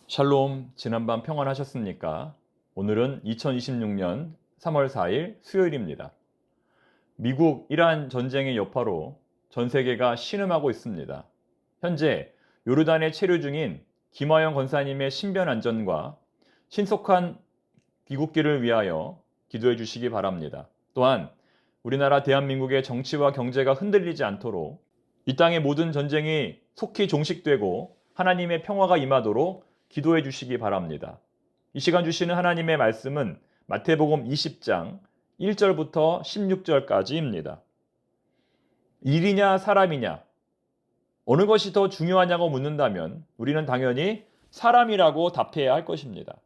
샬롬, 지난밤 평안하셨습니까? 오늘은 2026년 3월 4일 수요일입니다. 미국 이란 전쟁의 여파로 전 세계가 신음하고 있습니다. 현재 요르단에 체류 중인 김화영 권사님의 신변 안전과 신속한 귀국길을 위하여 기도해 주시기 바랍니다. 또한 우리나라 대한민국의 정치와 경제가 흔들리지 않도록 이 땅의 모든 전쟁이 속히 종식되고 하나님의 평화가 임하도록 기도해 주시기 바랍니다. 이 시간 주시는 하나님의 말씀은 마태복음 20장 1절부터 16절까지입니다. 일이냐 사람이냐 어느 것이 더 중요하냐고 묻는다면 우리는 당연히 사람이라고 답해야 할 것입니다.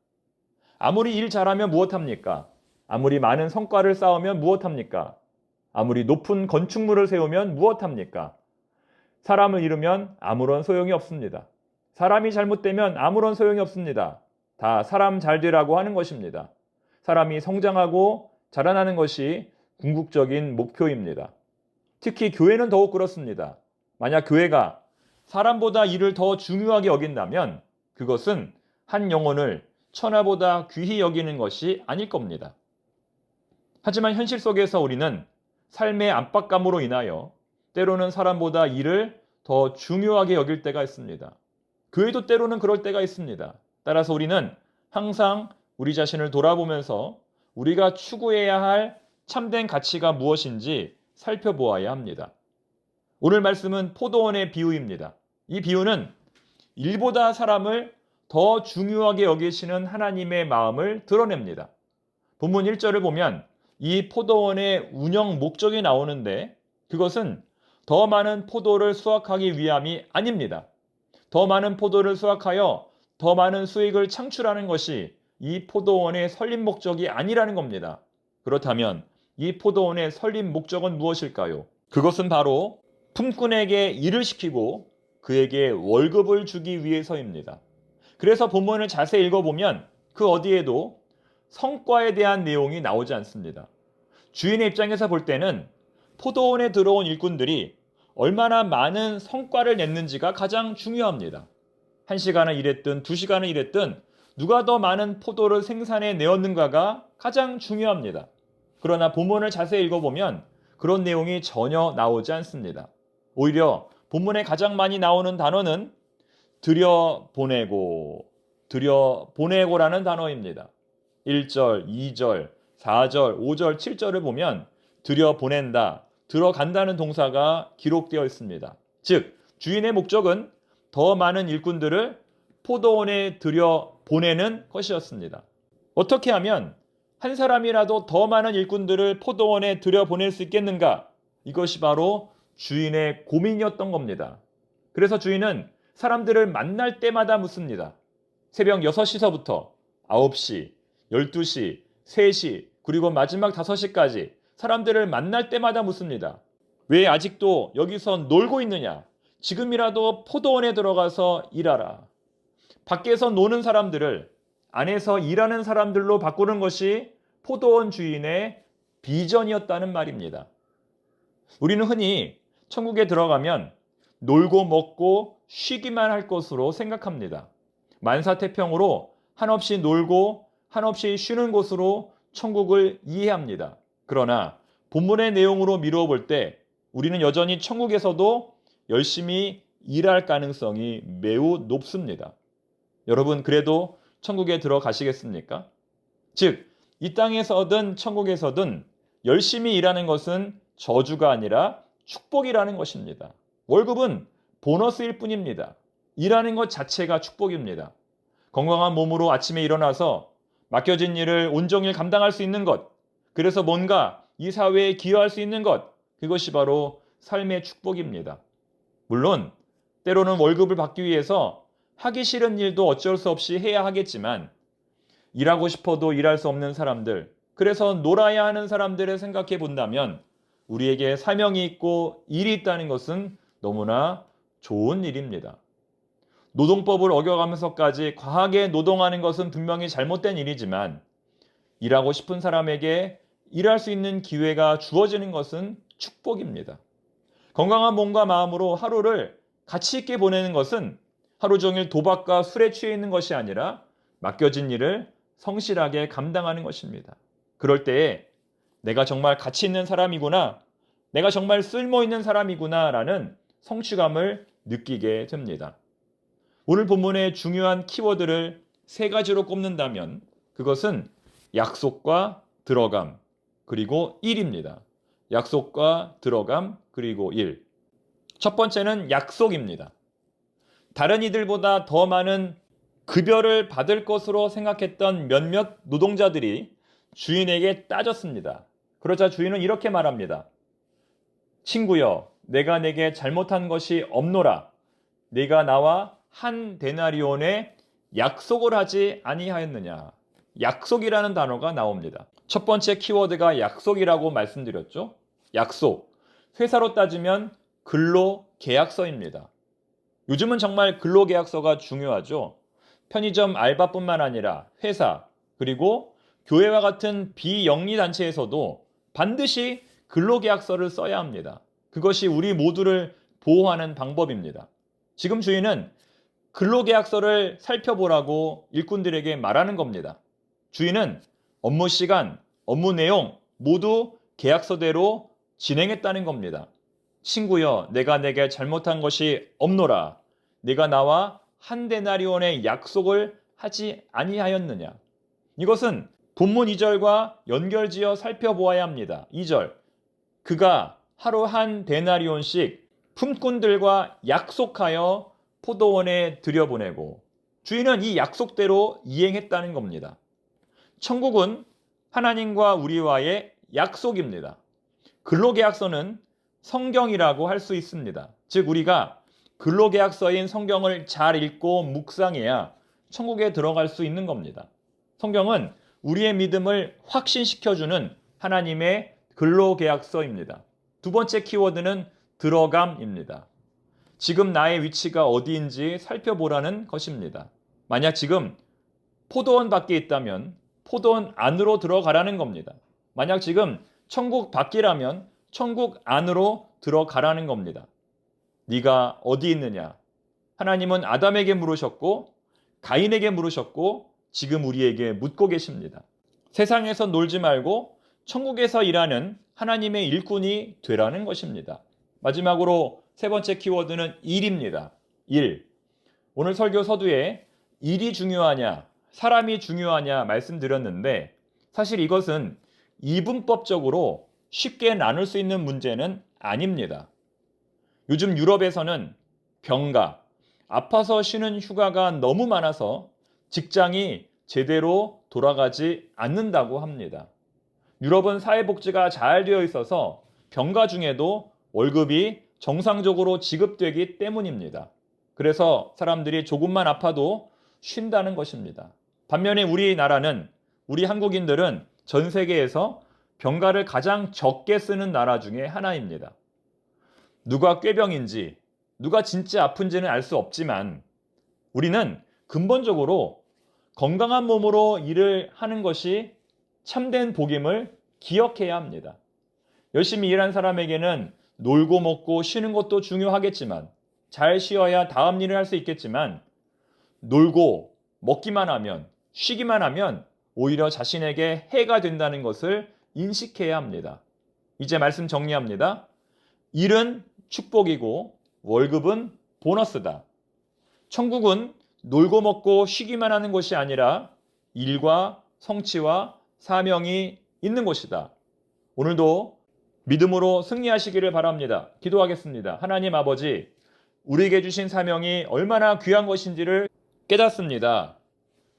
아무리 일 잘하면 무엇합니까? 아무리 많은 성과를 쌓으면 무엇합니까? 아무리 높은 건축물을 세우면 무엇합니까? 사람을 잃으면 아무런 소용이 없습니다. 사람이 잘못되면 아무런 소용이 없습니다. 다 사람 잘 되라고 하는 것입니다. 사람이 성장하고 자라나는 것이 궁극적인 목표입니다. 특히 교회는 더욱 그렇습니다. 만약 교회가 사람보다 일을 더 중요하게 여긴다면 그것은 한 영혼을 천하보다 귀히 여기는 것이 아닐 겁니다. 하지만 현실 속에서 우리는 삶의 압박감으로 인하여 때로는 사람보다 일을 더 중요하게 여길 때가 있습니다. 교회도 때로는 그럴 때가 있습니다. 따라서 우리는 항상 우리 자신을 돌아보면서 우리가 추구해야 할 참된 가치가 무엇인지 살펴보아야 합니다. 오늘 말씀은 포도원의 비유입니다. 이 비유는 일보다 사람을 더 중요하게 여기시는 하나님의 마음을 드러냅니다. 본문 1절을 보면 이 포도원의 운영 목적이 나오는데 그것은 더 많은 포도를 수확하기 위함이 아닙니다. 더 많은 포도를 수확하여 더 많은 수익을 창출하는 것이 이 포도원의 설립 목적이 아니라는 겁니다. 그렇다면 이 포도원의 설립 목적은 무엇일까요? 그것은 바로 품꾼에게 일을 시키고 그에게 월급을 주기 위해서입니다. 그래서 본문을 자세히 읽어보면 그 어디에도 성과에 대한 내용이 나오지 않습니다. 주인의 입장에서 볼 때는 포도원에 들어온 일꾼들이 얼마나 많은 성과를 냈는지가 가장 중요합니다. 1시간을 일했든 2시간을 일했든 누가 더 많은 포도를 생산해 내었는가가 가장 중요합니다. 그러나 본문을 자세히 읽어보면 그런 내용이 전혀 나오지 않습니다. 오히려 본문에 가장 많이 나오는 단어는 들여보내고라는 단어입니다. 1절, 2절, 4절, 5절, 7절을 보면 들여보낸다, 들어간다는 동사가 기록되어 있습니다. 즉, 주인의 목적은 더 많은 일꾼들을 포도원에 들여보내는 것이었습니다. 어떻게 하면 한 사람이라도 더 많은 일꾼들을 포도원에 들여보낼 수 있겠는가? 이것이 바로 주인의 고민이었던 겁니다. 그래서 주인은 사람들을 만날 때마다 묻습니다. 새벽 6시서부터 9시, 12시, 3시, 그리고 마지막 5시까지 사람들을 만날 때마다 묻습니다. 왜 아직도 여기서 놀고 있느냐? 지금이라도 포도원에 들어가서 일하라. 밖에서 노는 사람들을 안에서 일하는 사람들로 바꾸는 것이 포도원 주인의 비전이었다는 말입니다. 우리는 흔히 천국에 들어가면 놀고 먹고 쉬기만 할 것으로 생각합니다. 만사태평으로 한없이 놀고 한없이 쉬는 곳으로 천국을 이해합니다. 그러나 본문의 내용으로 미루어 볼 때 우리는 여전히 천국에서도 열심히 일할 가능성이 매우 높습니다. 여러분, 그래도 천국에 들어가시겠습니까? 즉, 이 땅에서든 천국에서든 열심히 일하는 것은 저주가 아니라 축복이라는 것입니다. 월급은 보너스일 뿐입니다. 일하는 것 자체가 축복입니다. 건강한 몸으로 아침에 일어나서 맡겨진 일을 온종일 감당할 수 있는 것, 그래서 뭔가 이 사회에 기여할 수 있는 것, 그것이 바로 삶의 축복입니다. 물론 때로는 월급을 받기 위해서 하기 싫은 일도 어쩔 수 없이 해야 하겠지만 일하고 싶어도 일할 수 없는 사람들, 그래서 놀아야 하는 사람들을 생각해 본다면 우리에게 사명이 있고 일이 있다는 것은 너무나 좋은 일입니다. 노동법을 어겨가면서까지 과하게 노동하는 것은 분명히 잘못된 일이지만 일하고 싶은 사람에게 일할 수 있는 기회가 주어지는 것은 축복입니다. 건강한 몸과 마음으로 하루를 가치 있게 보내는 것은 하루 종일 도박과 술에 취해 있는 것이 아니라 맡겨진 일을 성실하게 감당하는 것입니다. 그럴 때에 내가 정말 가치 있는 사람이구나, 내가 정말 쓸모 있는 사람이구나라는 성취감을 느끼게 됩니다. 오늘 본문의 중요한 키워드를 세 가지로 꼽는다면 그것은 약속과 들어감, 그리고 일입니다. 약속과 들어감, 그리고 일. 첫 번째는 약속입니다. 다른 이들보다 더 많은 급여를 받을 것으로 생각했던 몇몇 노동자들이 주인에게 따졌습니다. 그러자 주인은 이렇게 말합니다. 친구여, 내가 내게 잘못한 것이 없노라. 네가 나와 한 데나리온의 약속을 하지 아니하였느냐. 약속이라는 단어가 나옵니다. 첫 번째 키워드가 약속이라고 말씀드렸죠. 약속. 회사로 따지면 근로계약서입니다. 요즘은 정말 근로계약서가 중요하죠. 편의점 알바뿐만 아니라 회사, 그리고 교회와 같은 비영리 단체에서도 반드시 근로계약서를 써야 합니다. 그것이 우리 모두를 보호하는 방법입니다. 지금 주인은 근로계약서를 살펴보라고 일꾼들에게 말하는 겁니다. 주인은 업무 시간, 업무 내용 모두 계약서대로 진행했다는 겁니다. 친구여, 내가 내게 잘못한 것이 없노라. 네가 나와 한 데나리온의 약속을 하지 아니하였느냐. 이것은 본문 2절과 연결지어 살펴보아야 합니다. 2절. 그가 하루 한 데나리온씩 품꾼들과 약속하여 포도원에 들여보내고, 주인은 이 약속대로 이행했다는 겁니다. 천국은 하나님과 우리와의 약속입니다. 근로계약서는 성경이라고 할 수 있습니다. 즉 우리가 근로계약서인 성경을 잘 읽고 묵상해야 천국에 들어갈 수 있는 겁니다. 성경은 우리의 믿음을 확신시켜주는 하나님의 근로계약서입니다. 두 번째 키워드는 들어감입니다. 지금 나의 위치가 어디인지 살펴보라는 것입니다. 만약 지금 포도원 밖에 있다면 포도원 안으로 들어가라는 겁니다. 만약 지금 천국 밖이라면 천국 안으로 들어가라는 겁니다. 네가 어디 있느냐? 하나님은 아담에게 물으셨고 가인에게 물으셨고 지금 우리에게 묻고 계십니다. 세상에서 놀지 말고 천국에서 일하는 하나님의 일꾼이 되라는 것입니다. 마지막으로 세 번째 키워드는 일입니다. 일. 오늘 설교 서두에 일이 중요하냐, 사람이 중요하냐 말씀드렸는데 사실 이것은 이분법적으로 쉽게 나눌 수 있는 문제는 아닙니다. 요즘 유럽에서는 병가, 아파서 쉬는 휴가가 너무 많아서 직장이 제대로 돌아가지 않는다고 합니다. 유럽은 사회복지가 잘 되어 있어서 병가 중에도 월급이 정상적으로 지급되기 때문입니다. 그래서 사람들이 조금만 아파도 쉰다는 것입니다. 반면에 우리나라는, 우리 한국인들은 전 세계에서 병가를 가장 적게 쓰는 나라 중에 하나입니다. 누가 꾀병인지, 누가 진짜 아픈지는 알 수 없지만 우리는 근본적으로 건강한 몸으로 일을 하는 것이 참된 복임을 기억해야 합니다. 열심히 일한 사람에게는 놀고 먹고 쉬는 것도 중요하겠지만, 잘 쉬어야 다음 일을 할 수 있겠지만, 놀고 먹기만 하면, 쉬기만 하면 오히려 자신에게 해가 된다는 것을 인식해야 합니다. 이제 말씀 정리합니다. 일은 축복이고 월급은 보너스다. 천국은 놀고 먹고 쉬기만 하는 곳이 아니라 일과 성취와 사명이 있는 곳이다. 오늘도 믿음으로 승리하시기를 바랍니다. 기도하겠습니다. 하나님 아버지, 우리에게 주신 사명이 얼마나 귀한 것인지를 깨닫습니다.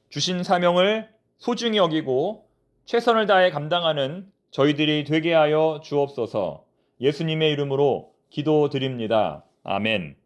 주신 사명을 소중히 여기고 최선을 다해 감당하는 저희들이 되게 하여 주옵소서. 예수님의 이름으로 기도드립니다. 아멘.